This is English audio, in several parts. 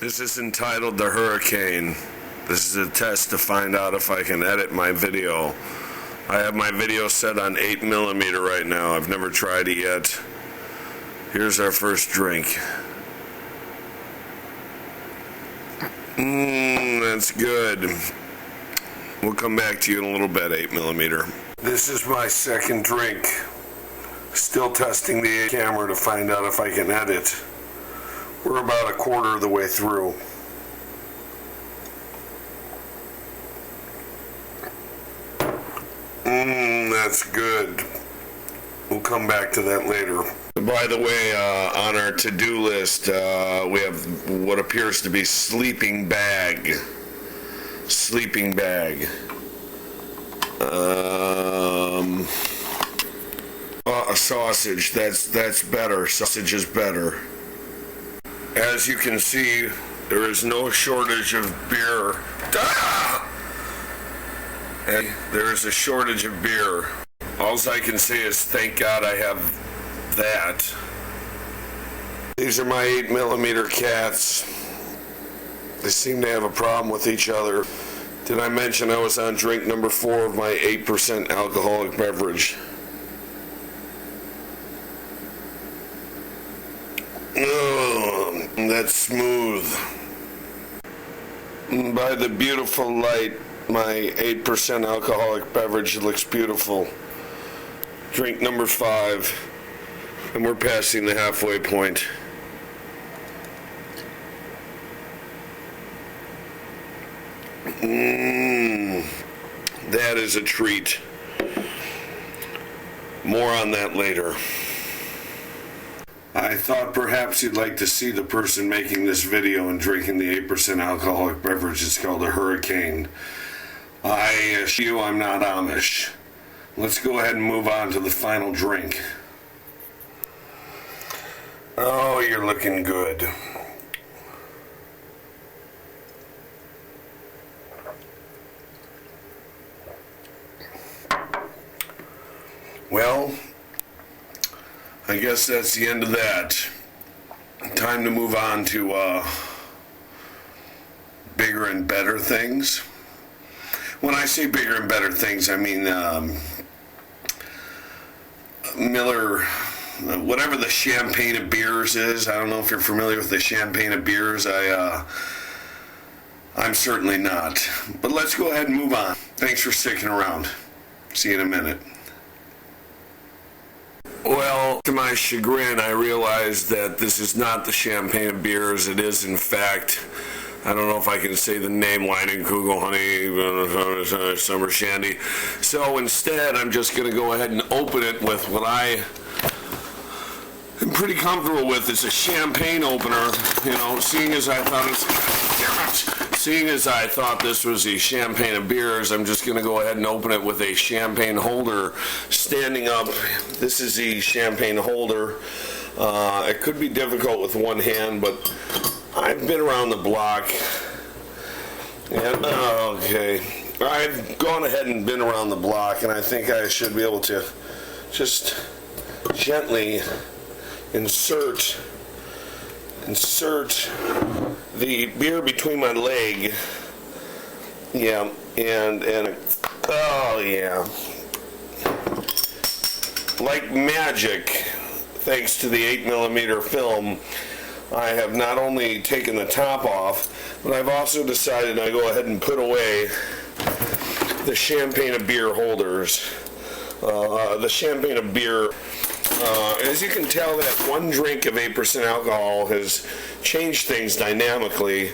This is entitled The Hurricane. This is a test to find out if I can edit my video. I have my video set on 8mm right now. I've never tried it yet. Here's our first drink. That's good. We'll come back to you in a little bit, 8mm. This is my second drink. Still testing the camera to find out if I can edit. We're about a quarter of the way through. That's good. We'll come back to that later. By the way, on our to-do list, we have what appears to be sleeping bag. Sleeping bag. A sausage. That's better. Sausage is better. As you can see, there is no shortage of beer. And there is a shortage of beer. All I can say is thank God I have that. These are my 8mm cats. They seem to have a problem with each other. Did I mention I was on drink number 4 of my 8% alcoholic beverage? Oh, that's smooth. By the beautiful light, my 8% alcoholic beverage looks beautiful. Drink number 5, and we're passing the halfway point. That is a treat. More on that later. I thought perhaps you'd like to see the person making this video and drinking the 8% alcoholic beverage. It's called a Hurricane. I assure you I'm not Amish. Let's go ahead and move on to the final drink. Oh, you're looking good. Well, I guess that's the end of that. Time to move on to bigger and better things. When I say bigger and better things, I mean Miller, whatever the champagne of beers is. I don't know if you're familiar with the champagne of beers. I'm certainly not. But let's go ahead and move on. Thanks for sticking around. See you in a minute. Well, to my chagrin, I realized that this is not the champagne of beers. It is, in fact, I don't know if I can say the name, Leinenkugel, honey, summer shandy. So instead, I'm just going to go ahead and open it with what I am pretty comfortable with. It's a champagne opener, seeing as I thought this was a champagne of beers, I'm just going to go ahead and open it with a champagne holder standing up. This is the champagne holder. It could be difficult with one hand, but I've been around the block. And, okay. I've gone ahead and been around the block, and I think I should be able to just gently insert the beer between my leg. Yeah, and oh yeah. Like magic, thanks to the 8mm film, I have not only taken the top off, but I've also decided I go ahead and put away the champagne of beer holders. The champagne of beer, as you can tell, that one drink of 8% alcohol has changed things dynamically.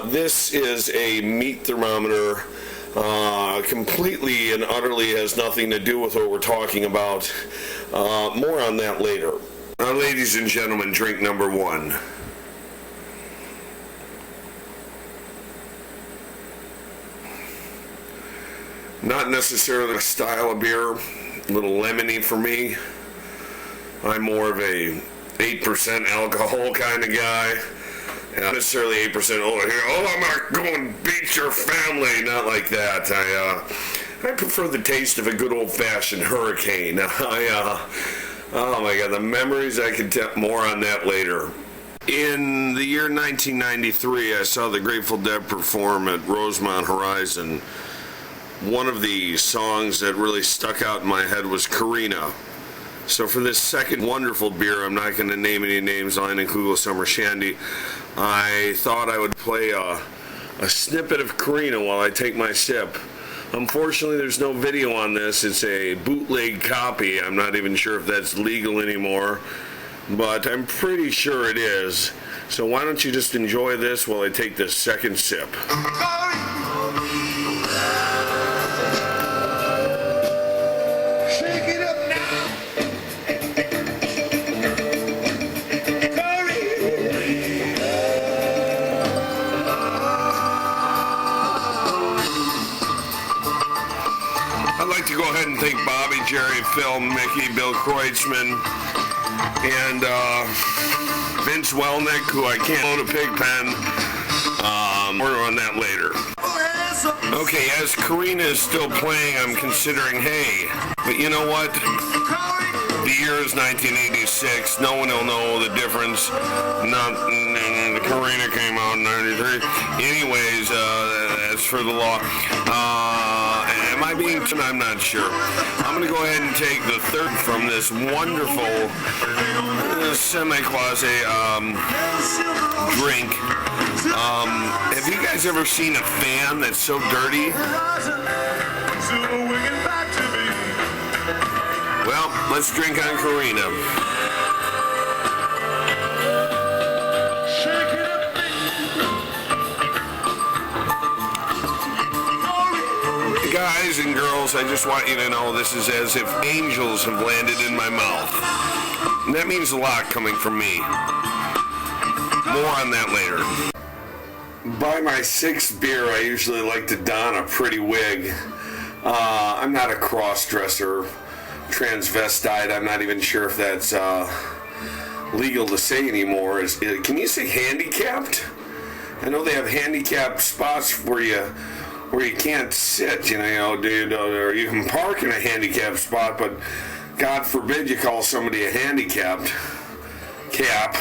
This is a meat thermometer. Completely and utterly has nothing to do with what we're talking about. More on that later. Now, ladies and gentlemen, drink number 1. Not necessarily a style of beer, a little lemony for me. I'm more of a 8% alcohol kind of guy. Not necessarily 8% over here. Oh, I'm not going to beat your family. Not like that. I prefer the taste of a good old-fashioned Hurricane. Oh my God, the memories I could tell. More on that later. In the year 1993, I saw the Grateful Dead perform at Rosemont Horizon. One of the songs that really stuck out in my head was Karina. So for this second wonderful beer, I'm not going to name any names, Line and Kugel Summer Shandy, I thought I would play a snippet of Karina while I take my sip. Unfortunately, there's no video on this. It's a bootleg copy. I'm not even sure if that's legal anymore, but I'm pretty sure it is. So why don't you just enjoy this while I take this second sip. I'd like to go ahead and thank Bobby, Jerry, Phil, Mickey, Bill Kreutzmann, and Vince Welnick, who I can't own a pig pen. More on that later. Okay, as Karina is still playing, I'm considering, hey, but you know what? The year is 1986. No one will know the difference. Karina came out in 93. Anyways, that's for the law. Am I being? I'm not sure. I'm going to go ahead and take the third from this wonderful semi-quasi drink. Have you guys ever seen a fan that's so dirty? Well, let's drink on Karina. Guys and girls, I just want you to know this is as if angels have landed in my mouth. And that means a lot coming from me. More on that later. By my sixth beer, I usually like to don a pretty wig. I'm not a cross-dresser, transvestite. I'm not even sure if that's legal to say anymore. Can you say handicapped? I know they have handicapped spots where you can't sit, dude, or you can park in a handicapped spot, but God forbid you call somebody a handicapped cap.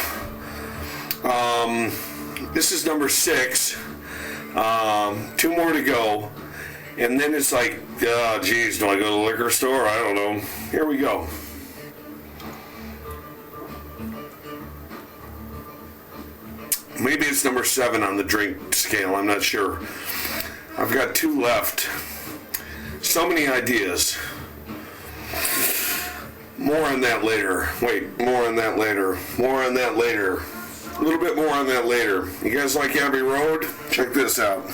This is number 6. 2 more to go. And then it's like, oh, geez, do I go to the liquor store? I don't know. Here we go. Maybe it's number 7 on the drink scale. I'm not sure. I've got 2 left. So many ideas. More on that later. Wait, more on that later. More on that later. A little bit more on that later. You guys like Abbey Road? Check this out.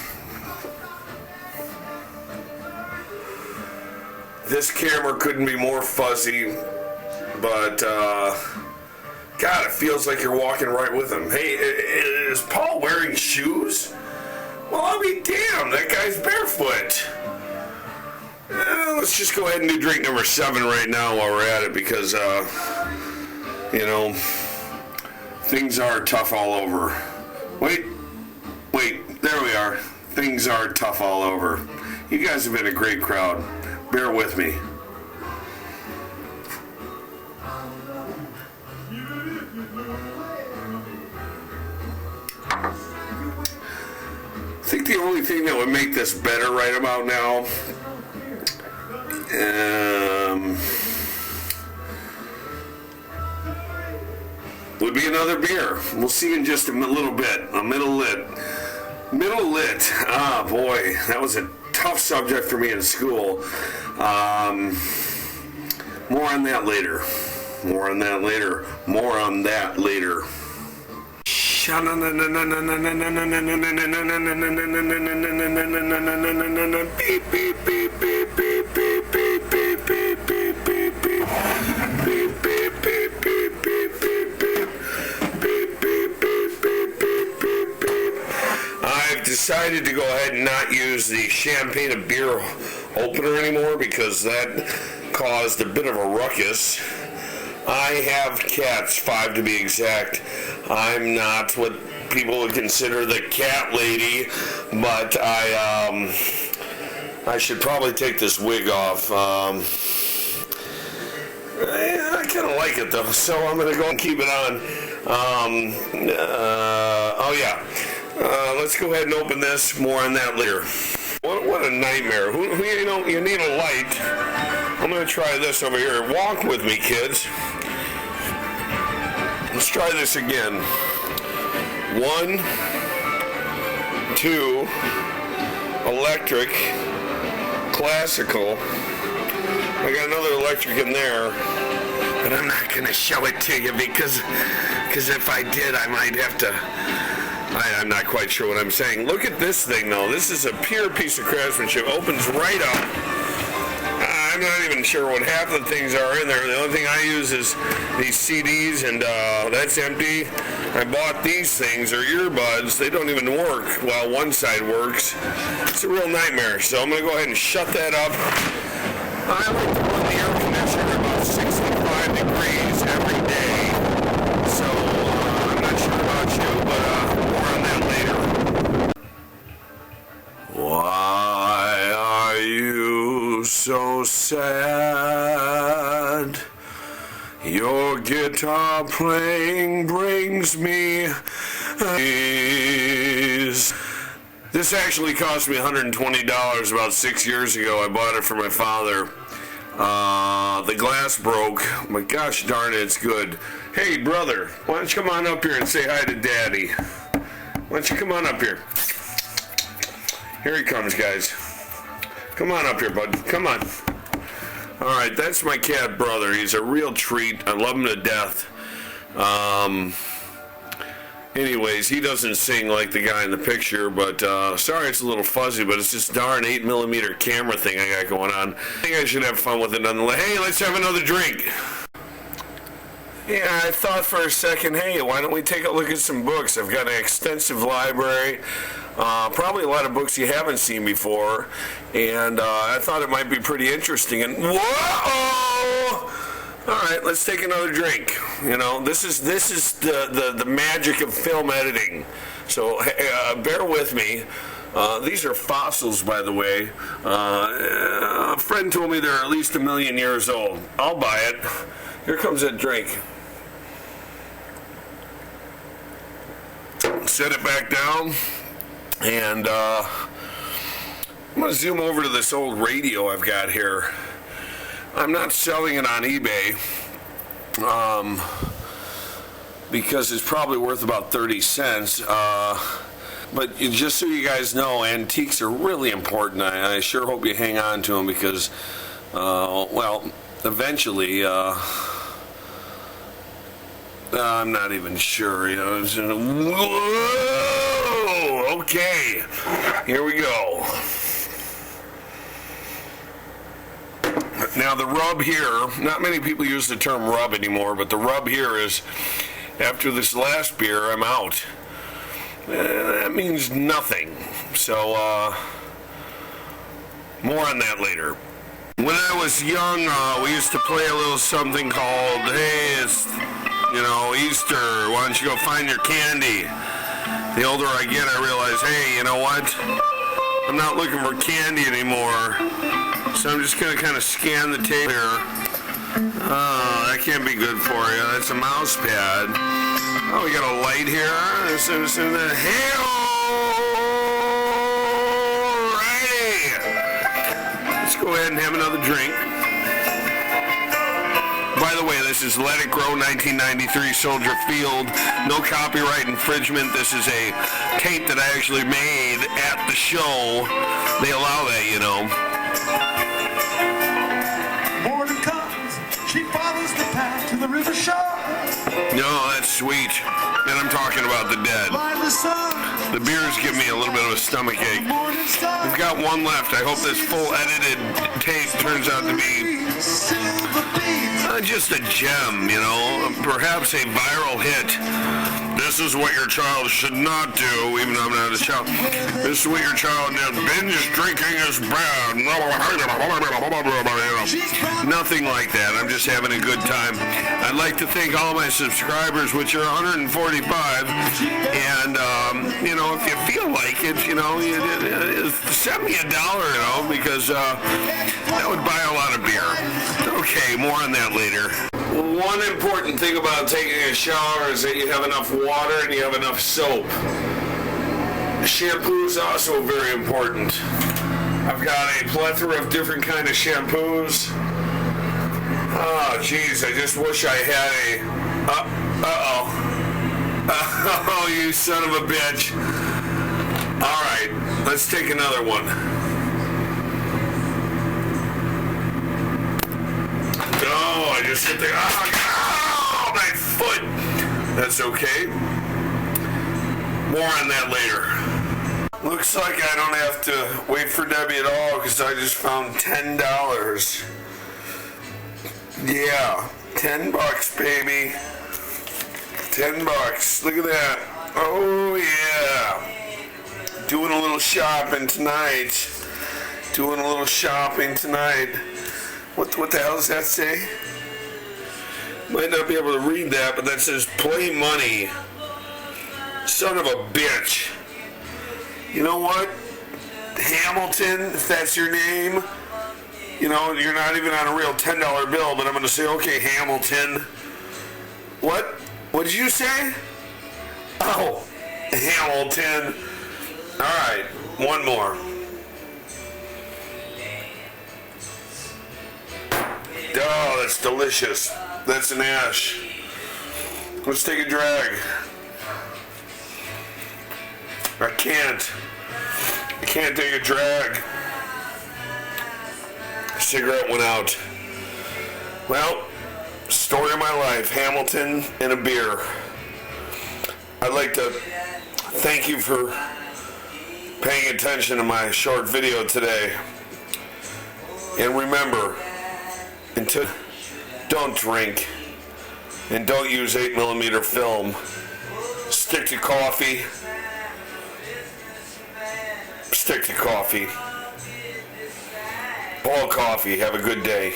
This camera couldn't be more fuzzy, but God, it feels like you're walking right with him. Hey, is Paul wearing shoes? Well, I'll be damned, that guy's barefoot. Let's just go ahead and do drink number 7 right now while we're at it, because, things are tough all over. Wait, there we are. Things are tough all over. You guys have been a great crowd. Bear with me. I think the only thing that would make this better right about now would be another beer. We'll see in just a little bit. A middle lit. Ah, boy, that was a tough subject for me in school. More on that later. More on that later. More on that later. Beep, beep, beep, beep, beep, beep, beep, beep, beep, beep, beep, beep, beep, beep, beep, beep, beep, beep, beep. I've decided to go ahead and not use the champagne of beer opener anymore because that caused a bit of a ruckus. I have cats, 5 to be exact. I'm not what people would consider the cat lady, but I should probably take this wig off. I kind of like it though, so I'm going to go and keep it on. Oh yeah. Let's go ahead and open this. More on that later. What a nightmare. You need a light. I'm going to try this over here. Walk with me, kids. Let's try this again. 1, 2, electric, classical. I got another electric in there, but I'm not going to show it to you because if I did, I might have to. I'm not quite sure what I'm saying. Look at this thing, though. This is a pure piece of craftsmanship. Opens right up. I'm not even sure what half the things are in there. The only thing I use is these CDs, and that's empty. I bought these things. They're earbuds. They don't even work while one side works. It's a real nightmare. So I'm going to go ahead and shut that up. I like to run the air conditioner about 65 degrees every day. So I'm not sure about you, but more on that later. Why are you so sad? Your guitar playing brings me peace. This actually cost me $120 about 6 years ago. I bought it for my father. The glass broke. My gosh darn it, it's good. Hey, brother, why don't you come on up here and say hi to Daddy? Why don't you come on up here? Here he comes, guys. Come on up here, bud. Come on. All right, that's my cat brother. He's a real treat. I love him to death. Anyways, he doesn't sing like the guy in the picture, but sorry it's a little fuzzy, but it's this darn 8mm camera thing I got going on. I think I should have fun with it nonetheless. Hey, let's have another drink. Yeah, I thought for a second, hey, why don't we take a look at some books? I've got an extensive library, probably a lot of books you haven't seen before, and I thought it might be pretty interesting. And whoa! All right, let's take another drink. You know, this is the magic of film editing. So bear with me. These are fossils, by the way. A friend told me they're at least 1 million years old. I'll buy it. Here comes that drink. Set it back down, and I'm going to zoom over to this old radio I've got here. I'm not selling it on eBay because it's probably worth about 30 cents. But just so you guys know, antiques are really important. I sure hope you hang on to them because, well, eventually, I'm not even sure, you know. Whoa! Okay, here we go. Now the rub here, not many people use the term rub anymore, but the rub here is, after this last beer, I'm out. That means nothing. So, more on that later. When I was young, we used to play a little something called, hey, it's, you know, Easter, why don't you go find your candy? The older I get, I realize, hey, you know what? I'm not looking for candy anymore. So I'm just going to kind of scan the tape here. Oh, that can't be good for you. That's a mouse pad. Oh, we got a light here. Alrighty. Let's go ahead and have another drink. By the way, this is Let It Grow 1993 Soldier Field. No copyright infringement. This is a tape that I actually made at the show. They allow that, you know. Morning comes, she follows the path to the river shore. No, that's sweet. And I'm talking about the dead. The beers give me a little bit of a stomach ache. We've got one left. I hope this full edited tape turns out to be just a gem, you know, perhaps a viral hit. This is what your child should not do, even though I'm not a child. This is what your child does. Binge drinking is bad. Nothing like that. I'm just having a good time. I'd like to thank all my subscribers, which are 145. And, you know, if you feel like it, you know, send me $1, you know, because that would buy a lot of beer. Okay, more on that later. One important thing about taking a shower is that you have enough water and you have enough soap. Shampoo is also very important. I've got a plethora of different kind of shampoos. Oh, geez, I just wish I had a... Uh-oh. Oh, you son of a bitch. All right, let's take another one. Oh, I just hit the... Oh, my foot. That's okay. More on that later. Looks like I don't have to wait for Debbie at all because I just found $10. Yeah, $10, baby. $10. Look at that. Oh, yeah. Doing a little shopping tonight. What the hell does that say? Might not be able to read that, but that says play money. Son of a bitch. You know what? Hamilton, if that's your name, you know, you're not even on a real $10 bill, but I'm going to say, okay, Hamilton. What? What did you say? Oh, Hamilton. All right, one more. Oh, that's delicious. That's an ash. Let's take a drag. I can't take a drag. Cigarette went out. Well, story of my life, Hamilton and a beer. I'd like to thank you for paying attention to my short video today. And remember, don't drink and don't use 8mm film. Stick to coffee. All coffee. Have a good day.